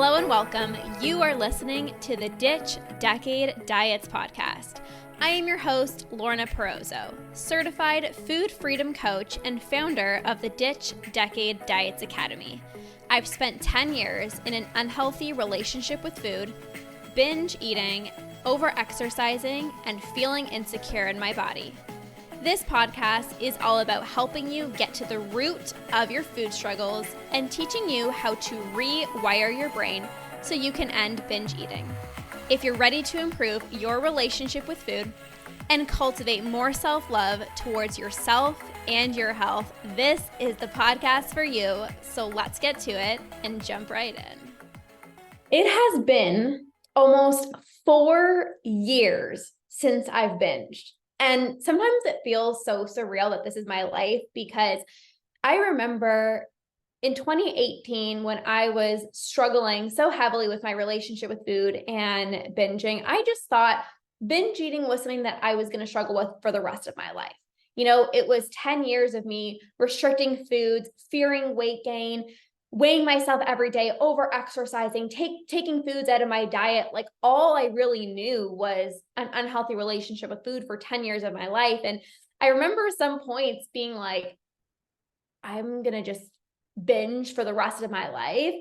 Hello and welcome. You are listening to the Ditch Decade Diets podcast. I am your host, Lorna, certified food freedom coach and founder of the Ditch Decade Diets Academy. I've spent 10 years in an unhealthy relationship with food, binge eating, over-exercising, and feeling insecure in my body. This podcast is all about helping you get to the root of your food struggles and teaching you how to rewire your brain so you can end binge eating. If you're ready to improve your relationship with food and cultivate more self-love towards yourself and your health, this is the podcast for you. So let's get to it and jump right in. It has been almost 4 years since I've binged. And sometimes it feels so surreal that this is my life, because I remember in 2018 when I was struggling so heavily with my relationship with food and binging, I just thought binge eating was something that I was going to struggle with for the rest of my life. You know, it was 10 years of me restricting foods, fearing weight gain, weighing myself every day, over exercising, taking foods out of my diet. Like, all I really knew was an unhealthy relationship with food for 10 years of my life. And I remember some points being like, I'm going to just binge for the rest of my life.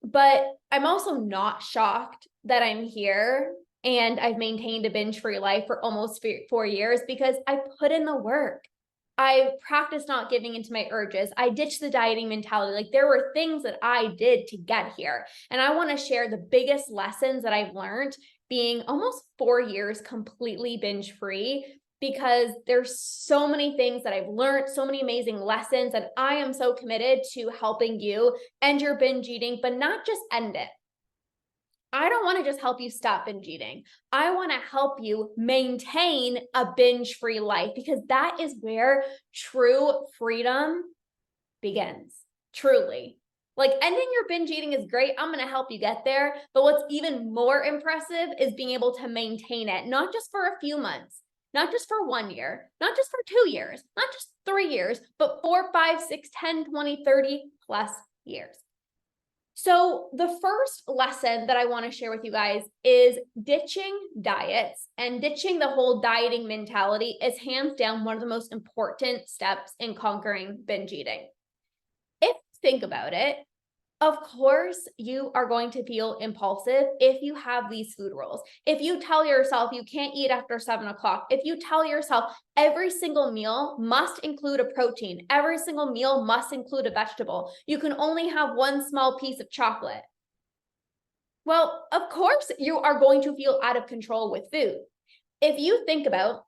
But I'm also not shocked that I'm here and I've maintained a binge free life for almost 4 years, because I put in the work. I practiced not giving into my urges. I ditched the dieting mentality. Like, there were things that I did to get here. And I want to share the biggest lessons that I've learned being almost 4 years completely binge free, because there's so many things that I've learned, so many amazing lessons, and I am so committed to helping you end your binge eating, but not just end it. I don't want to just help you stop binge eating. I want to help you maintain a binge-free life, because that is where true freedom begins. Truly. Like, ending your binge eating is great. I'm going to help you get there. But what's even more impressive is being able to maintain it, not just for a few months, not just for 1 year, not just for 2 years, not just 3 years, but 4, 5, 6, 10, 20, 30 plus years. So the first lesson that I want to share with you guys is ditching diets and ditching the whole dieting mentality is hands down one of the most important steps in conquering binge eating. If you think about it, of course, you are going to feel impulsive if you have these food rules. If you tell yourself you can't eat after 7 o'clock, if you tell yourself every single meal must include a protein, every single meal must include a vegetable, you can only have one small piece of chocolate. Well, of course, you are going to feel out of control with food. If you think about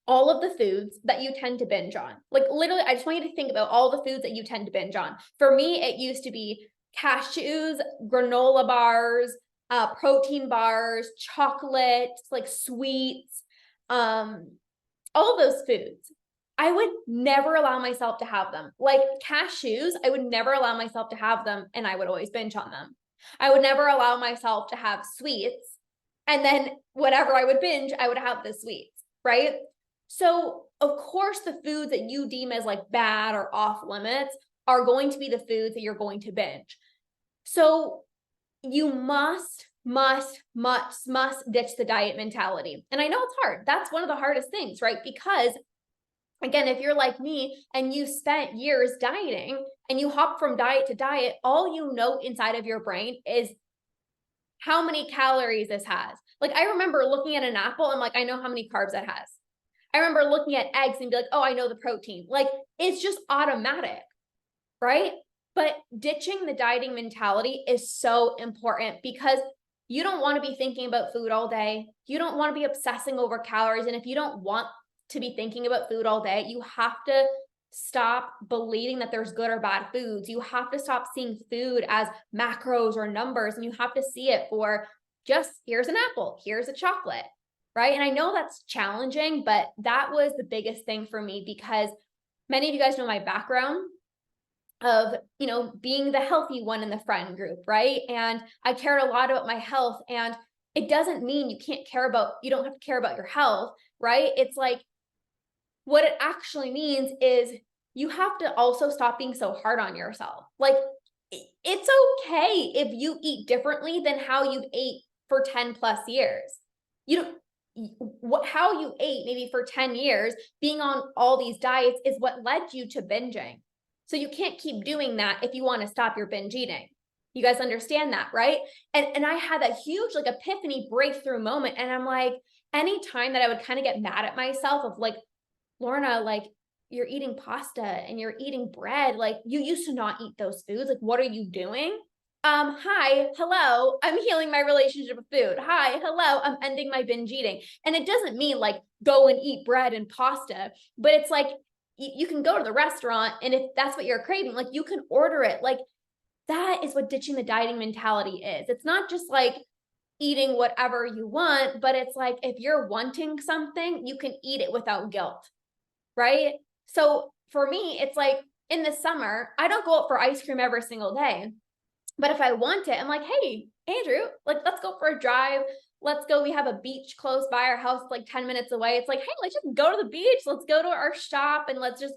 all of the foods that you tend to binge on. Like, literally, I just want you to think about all the foods that you tend to binge on. For me, it used to be cashews, granola bars, protein bars, chocolate, like sweets, all of those foods. I would never allow myself to have them. Like cashews, I would never allow myself to have them, and I would always binge on them. I would never allow myself to have sweets, and then whatever I would binge, I would have the sweets, right? So, of course, the foods that you deem as like bad or off limits are going to be the foods that you're going to binge. So you must ditch the diet mentality. And I know it's hard. That's one of the hardest things, right? Because again, if you're like me and you spent years dieting and you hop from diet to diet, all you know inside of your brain is how many calories this has. Like, I remember looking at an apple and like, I know how many carbs it has. I remember looking at eggs and be like, oh, I know the protein. Like, it's just automatic, right? But ditching the dieting mentality is so important, because you don't want to be thinking about food all day. You don't want to be obsessing over calories. And if you don't want to be thinking about food all day, you have to stop believing that there's good or bad foods. You have to stop seeing food as macros or numbers, and you have to see it for just, here's an apple, here's a chocolate. Right? And I know that's challenging, but that was the biggest thing for me, because many of you guys know my background of, you know, being the healthy one in the friend group, right? And I cared a lot about my health, and it doesn't mean you don't have to care about your health, right? It's like, what it actually means is you have to also stop being so hard on yourself. Like, it's okay if you eat differently than how you've ate for 10 plus years. You don't, how you ate maybe for 10 years, being on all these diets is what led you to binging. So you can't keep doing that if you want to stop your binge eating. You guys understand that, right? And I had that huge like epiphany breakthrough moment. And I'm like, anytime that I would kind of get mad at myself of like, Lorna, like you're eating pasta and you're eating bread. Like you used to not eat those foods. Like, what are you doing? Hi, hello, I'm healing my relationship with food. Hi, hello, I'm ending my binge eating. And it doesn't mean like go and eat bread and pasta, but it's like you can go to the restaurant and if that's what you're craving, like you can order it. Like that is what ditching the dieting mentality is. It's not just like eating whatever you want, but it's like if you're wanting something, you can eat it without guilt, right? So for me, it's like in the summer, I don't go out for ice cream every single day. But if I want it, I'm like, hey, Andrew, like, let's go for a drive. Let's go. We have a beach close by our house, like 10 minutes away. It's like, hey, let's just go to the beach. Let's go to our shop and let's just,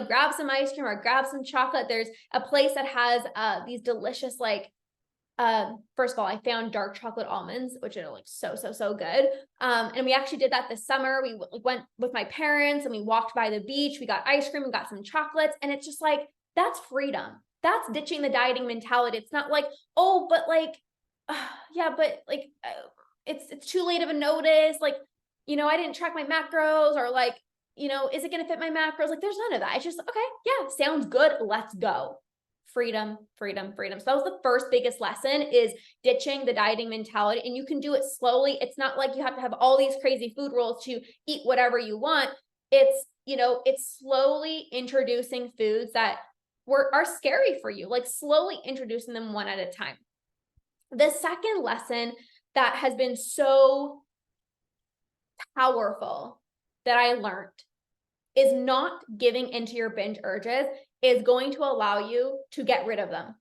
grab some ice cream or grab some chocolate. There's a place that has these delicious, like, first of all, I found dark chocolate almonds, which are like so good. And we actually did that this summer. We went with my parents and we walked by the beach. We got ice cream, we got some chocolates, and it's just like, that's freedom. That's ditching the dieting mentality. It's not like, oh, but like, yeah, but like, it's too late of a notice. Like, I didn't track my macros, or like, is it going to fit my macros? Like, there's none of that. It's just, okay, yeah, sounds good. Let's go. Freedom. So that was the first biggest lesson, is ditching the dieting mentality. And you can do it slowly. It's not like you have to have all these crazy food rules to eat whatever you want. It's slowly introducing foods that are scary for you, like slowly introducing them one at a time. The second lesson that has been so powerful that I learned is not giving into your binge urges is going to allow you to get rid of them.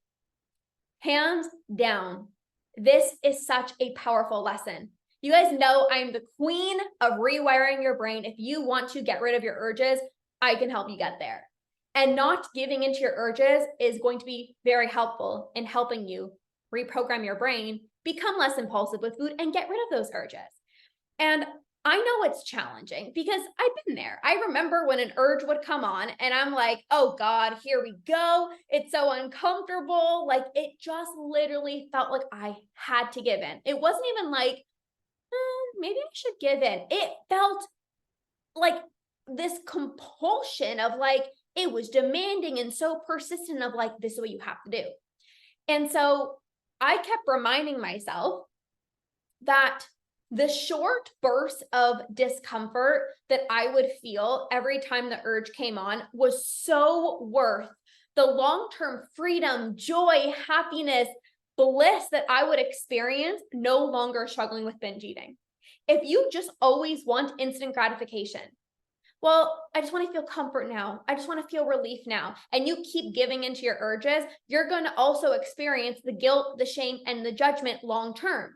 Hands down, this is such a powerful lesson. You guys know I'm the queen of rewiring your brain. If you want to get rid of your urges, I can help you get there. And not giving into your urges is going to be very helpful in helping you reprogram your brain, become less impulsive with food, and get rid of those urges. And I know it's challenging because I've been there. I remember when an urge would come on and I'm like, oh God, here we go. It's so uncomfortable. Like it just literally felt like I had to give in. It wasn't even like, maybe I should give in. It felt like this compulsion of like, it was demanding and so persistent of like, this is what you have to do. And so I kept reminding myself that the short bursts of discomfort that I would feel every time the urge came on was so worth the long-term freedom, joy, happiness, bliss that I would experience no longer struggling with binge eating. If you just always want instant gratification, well, I just want to feel comfort now. I just want to feel relief now. And you keep giving into your urges, you're going to also experience the guilt, the shame, and the judgment long term.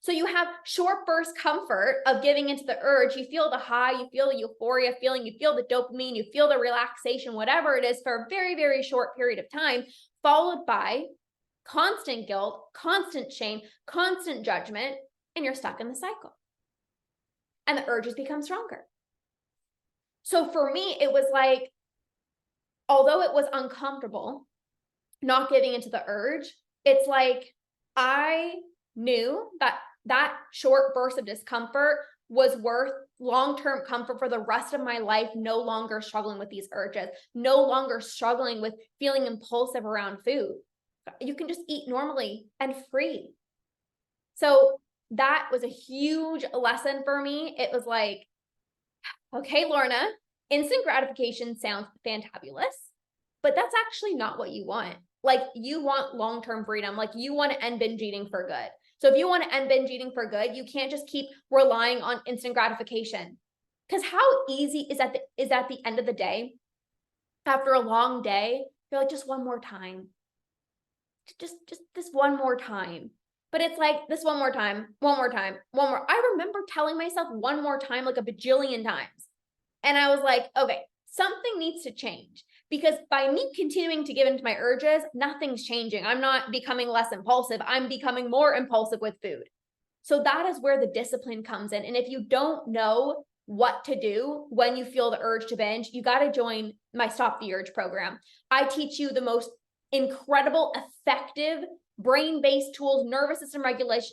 So you have short burst comfort of giving into the urge. You feel the high, you feel the euphoria feeling, you feel the dopamine, you feel the relaxation, whatever it is, for a very, very short period of time, followed by constant guilt, constant shame, constant judgment, and you're stuck in the cycle. And the urges become stronger. So for me, it was like, although it was uncomfortable not giving into the urge, it's like I knew that short burst of discomfort was worth long-term comfort for the rest of my life, no longer struggling with these urges, no longer struggling with feeling impulsive around food. You can just eat normally and free. So that was a huge lesson for me. It was like, okay, Lorna, instant gratification sounds fantabulous, but that's actually not what you want. Like you want long-term freedom. Like you want to end binge eating for good. So if you want to end binge eating for good, you can't just keep relying on instant gratification. Because how easy is at the end of the day, after a long day, you're like, just one more time. Just this one more time. But it's like this one more time, one more time, one more. I remember telling myself one more time like a bajillion times. And I was like, okay, something needs to change. Because by me continuing to give into my urges, nothing's changing. I'm not becoming less impulsive. I'm becoming more impulsive with food. So that is where the discipline comes in. And if you don't know what to do when you feel the urge to binge, you got to join my Stop the Urge program. I teach you the most incredible, effective, brain-based tools, nervous system regulation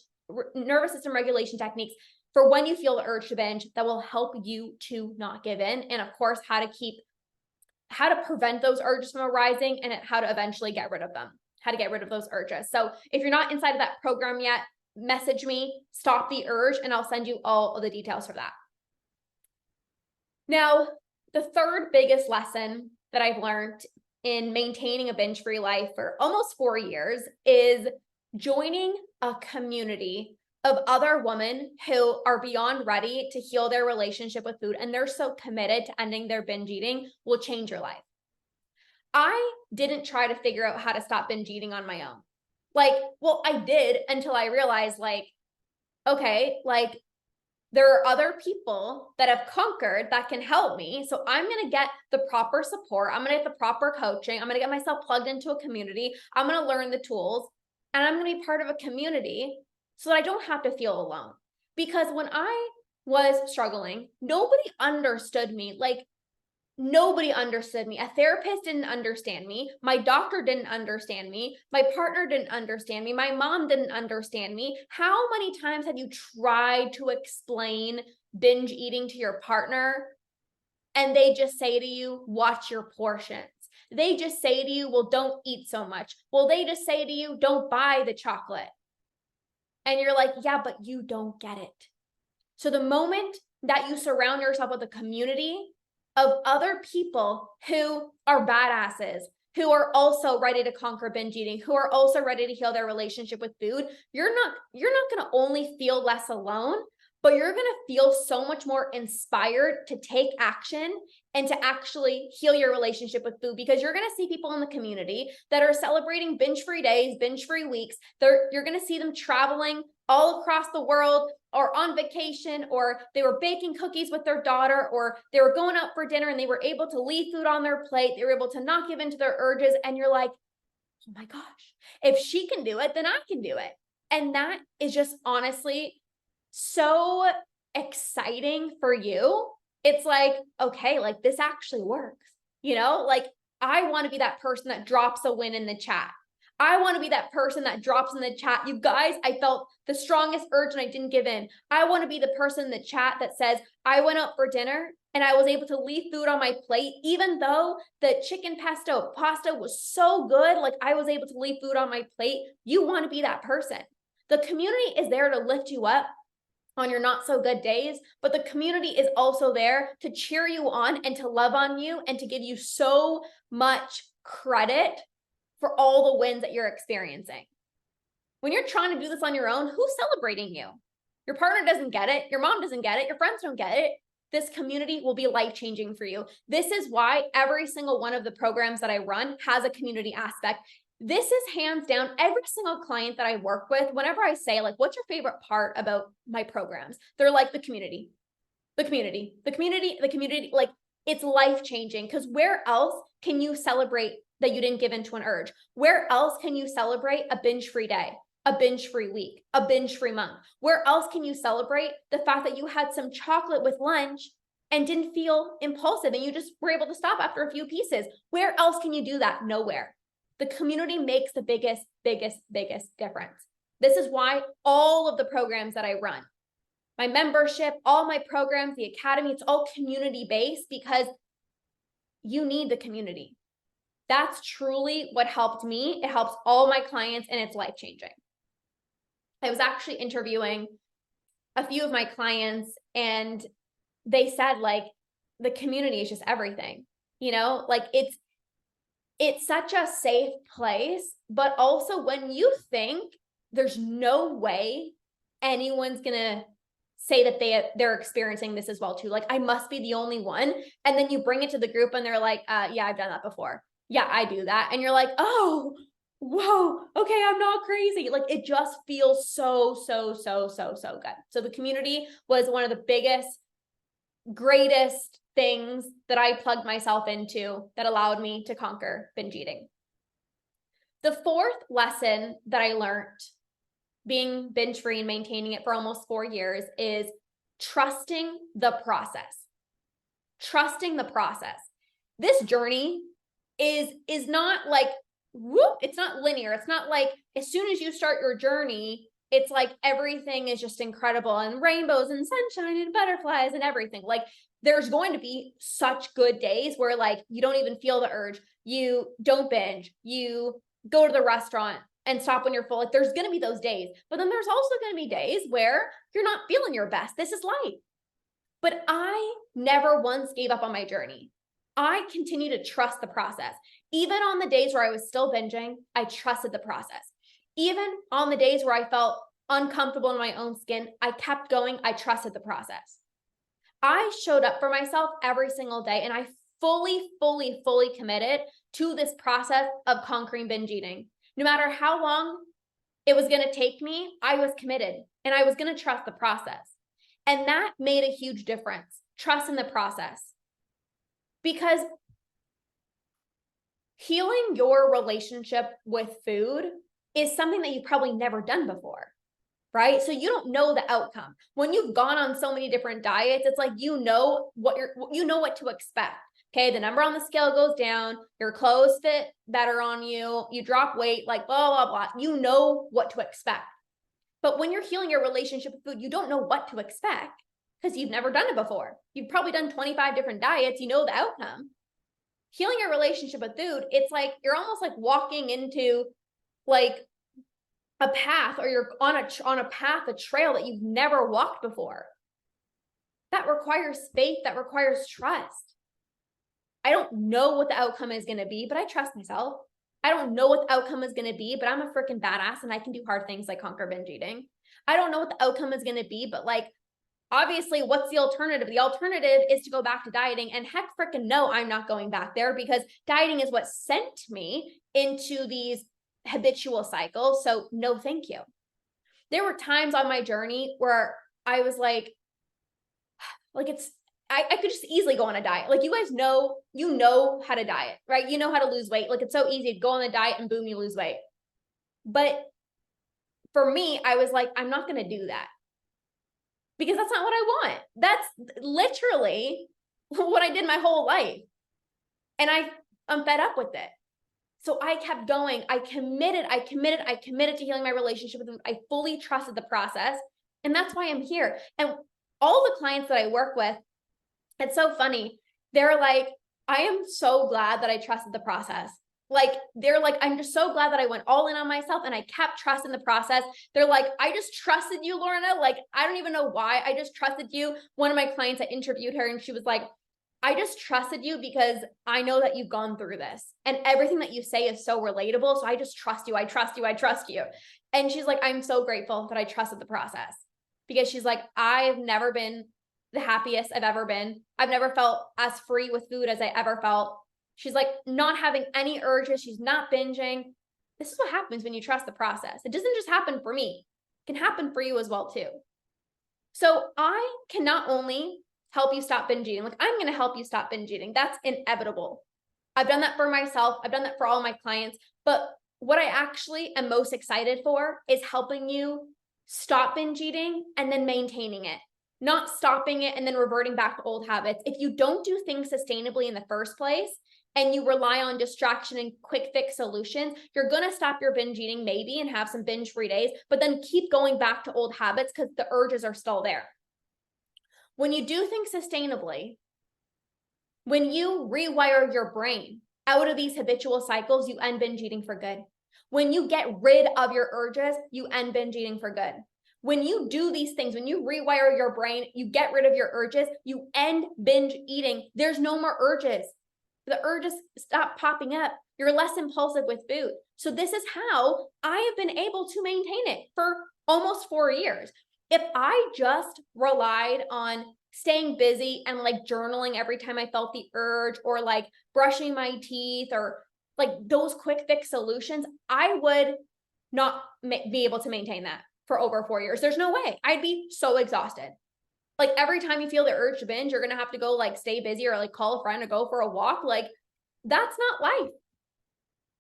techniques for when you feel the urge to binge that will help you to not give in. And of course, how to prevent those urges from arising and how to eventually get rid of them, how to get rid of those urges. So if you're not inside of that program yet, message me, Stop the Urge, and I'll send you all of the details for that. Now, the third biggest lesson that I've learned in maintaining a binge-free life for almost 4 years is joining a community of other women who are beyond ready to heal their relationship with food, and they're so committed to ending their binge eating will change your life. I didn't try to figure out how to stop binge eating on my own. I did until I realized, okay, there are other people that have conquered that can help me. So I'm going to get the proper support. I'm going to get the proper coaching. I'm going to get myself plugged into a community. I'm going to learn the tools, and I'm going to be part of a community so that I don't have to feel alone. Because when I was struggling, nobody understood me. Nobody understood me. A therapist didn't understand me. My doctor didn't understand me. My partner didn't understand me. My mom didn't understand me. How many times have you tried to explain binge eating to your partner and they just say to you, watch your portions? They just say to you, well, don't eat so much. Well, they just say to you, don't buy the chocolate. And you're like, yeah, but you don't get it. So the moment that you surround yourself with a community of other people who are badasses, who are also ready to conquer binge eating, who are also ready to heal their relationship with food, you're not going to only feel less alone, but you're going to feel so much more inspired to take action and to actually heal your relationship with food, because you're going to see people in the community that are celebrating binge-free days, binge-free weeks. You're going to see them traveling all across the world, or on vacation, or they were baking cookies with their daughter, or they were going out for dinner and they were able to leave food on their plate. They were able to not give in to their urges. And you're like, oh my gosh, if she can do it, then I can do it. And that is just honestly so exciting for you. It's like, okay, this actually works. I want to be that person that drops a win in the chat. I want to be that person that drops in the chat, you guys, I felt the strongest urge and I didn't give in. I want to be the person in the chat that says, I went out for dinner and I was able to leave food on my plate, even though the chicken pesto pasta was so good, I was able to leave food on my plate. You want to be that person. The community is there to lift you up on your not so good days, but the community is also there to cheer you on and to love on you and to give you so much credit for all the wins that you're experiencing. When you're trying to do this on your own, who's celebrating you? Your partner doesn't get it. Your mom doesn't get it. Your friends don't get it. This community will be life-changing for you. This is why every single one of the programs that I run has a community aspect. This is hands down every single client that I work with. Whenever I say, what's your favorite part about my programs? They're like, the community. It's life-changing, because where else can you celebrate that you didn't give into an urge? Where else can you celebrate a binge-free day, a binge-free week, a binge-free month? Where else can you celebrate the fact that you had some chocolate with lunch and didn't feel impulsive and you just were able to stop after a few pieces? Where else can you do that? Nowhere. The community makes the biggest difference. This is why all of the programs that I run, my membership, all my programs, the academy, it's all community-based, because you need the community. That's truly what helped me. It helps all my clients, and it's life-changing. I was actually interviewing a few of my clients, and they said, the community is just everything. It's such a safe place, but also when you think there's no way anyone's gonna say that they're experiencing this as well too. I must be the only one. And then you bring it to the group and they're like, yeah, I've done that before. Yeah, I do that. And you're like, oh, whoa, okay, I'm not crazy. It just feels so good. So the community was one of the biggest, greatest things that I plugged myself into that allowed me to conquer binge eating. The fourth lesson that I learned being binge free and maintaining it for almost 4 years is trusting the process. Trusting the process. This journey is not like, whoop, it's not linear. It's not like as soon as you start your journey, it's like everything is just incredible and rainbows and sunshine and butterflies and everything. Like there's going to be such good days where like you don't even feel the urge. You don't binge. You go to the restaurant and stop when you're full. Like there's going to be those days, but then there's also going to be days where you're not feeling your best. This is life. But I never once gave up on my journey. I continue to trust the process. Even on the days where I was still binging, I trusted the process. Even on the days where I felt uncomfortable in my own skin, I kept going. I trusted the process. I showed up for myself every single day, and I fully committed to this process of conquering binge eating. No matter how long it was going to take me, I was committed and I was going to trust the process. And that made a huge difference, trust in the process. Because healing your relationship with food is something that you've probably never done before, right? So you don't know the outcome. When you've gone on so many different diets, it's like you know what to expect. Okay, the number on the scale goes down, your clothes fit better on you, you drop weight, like blah, blah, blah. You know what to expect. But when you're healing your relationship with food, you don't know what to expect because you've never done it before. You've probably done 25 different diets, you know the outcome. Healing your relationship with food, it's like you're almost like walking into like a path, or you're on a path, a trail that you've never walked before. That requires faith, that requires trust. I don't know what the outcome is going to be, but I trust myself. I don't know what the outcome is going to be, but I'm a freaking badass and I can do hard things like conquer binge eating. I don't know what the outcome is going to be, but like, obviously, what's the alternative? The alternative is to go back to dieting, and heck freaking no, I'm not going back there because dieting is what sent me into these habitual cycles. So no, thank you. There were times on my journey where I was like I could just easily go on a diet. Like you guys know, you know how to diet, right? You know how to lose weight. Like it's so easy to go on a diet and boom, you lose weight. But for me, I was like, I'm not going to do that because that's not what I want. That's literally what I did my whole life. And I'm fed up with it. So I kept going. I committed to healing my relationship with food. I fully trusted the process. And that's why I'm here. And all the clients that I work with, it's so funny. They're like, I am so glad that I trusted the process. Like, they're like, I'm just so glad that I went all in on myself and I kept trusting the process. They're like, I just trusted you, Lorna. Like, I don't even know why. I just trusted you. One of my clients, I interviewed her and she was like, I just trusted you because I know that you've gone through this and everything that you say is so relatable. So I just trust you. I trust you. I trust you. And she's like, I'm so grateful that I trusted the process because she's like, I've never been the happiest I've ever been. I've never felt as free with food as I ever felt. She's like not having any urges. She's not binging. This is what happens when you trust the process. It doesn't just happen for me. It can happen for you as well too. So I can not only help you stop binge eating, like I'm going to help you stop binge eating. That's inevitable. I've done that for myself. I've done that for all my clients. But what I actually am most excited for is helping you stop binge eating and then maintaining it. Not stopping it and then reverting back to old habits. If you don't do things sustainably in the first place and you rely on distraction and quick fix solutions, you're going to stop your binge eating maybe and have some binge free days, but then keep going back to old habits because the urges are still there. When you do things sustainably, when you rewire your brain out of these habitual cycles, you end binge eating for good. When you get rid of your urges, you end binge eating for good. When you do these things, when you rewire your brain, you get rid of your urges, you end binge eating. There's no more urges. The urges stop popping up. You're less impulsive with food. So this is how I have been able to maintain it for almost 4 years. If I just relied on staying busy and like journaling every time I felt the urge or like brushing my teeth or like those quick fix solutions, I would not be able to maintain that for over 4 years. There's no way. I'd be so exhausted. Like every time you feel the urge to binge, you're going to have to go like stay busy or like call a friend or go for a walk. Like that's not life.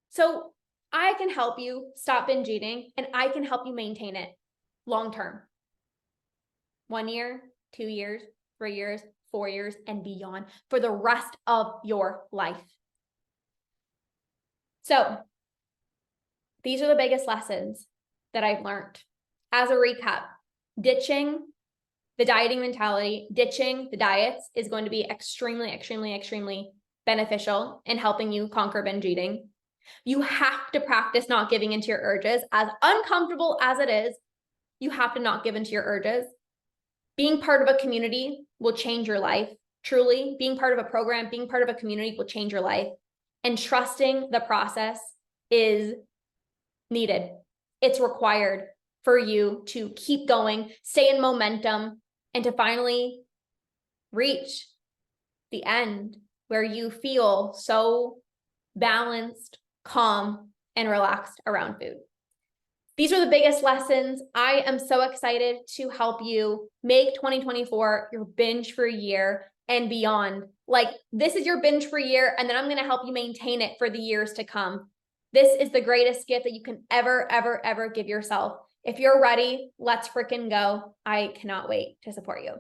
So I can help you stop binge eating and I can help you maintain it long-term. 1 year, 2 years, 3 years, 4 years, and beyond for the rest of your life. So these are the biggest lessons that I've learned. As a recap, ditching the dieting mentality, ditching the diets is going to be extremely, extremely, extremely beneficial in helping you conquer binge eating. You have to practice not giving into your urges. As uncomfortable as it is, you have to not give into your urges. Being part of a community will change your life. Truly, being part of a program, being part of a community will change your life. And trusting the process is needed. It's required for you to keep going, stay in momentum, and to finally reach the end where you feel so balanced, calm, and relaxed around food. These are the biggest lessons. I am so excited to help you make 2024 your binge-free year and beyond. Like, this is your binge-free year, and then I'm going to help you maintain it for the years to come. This is the greatest gift that you can ever, ever, ever give yourself. If you're ready, let's freaking go. I cannot wait to support you.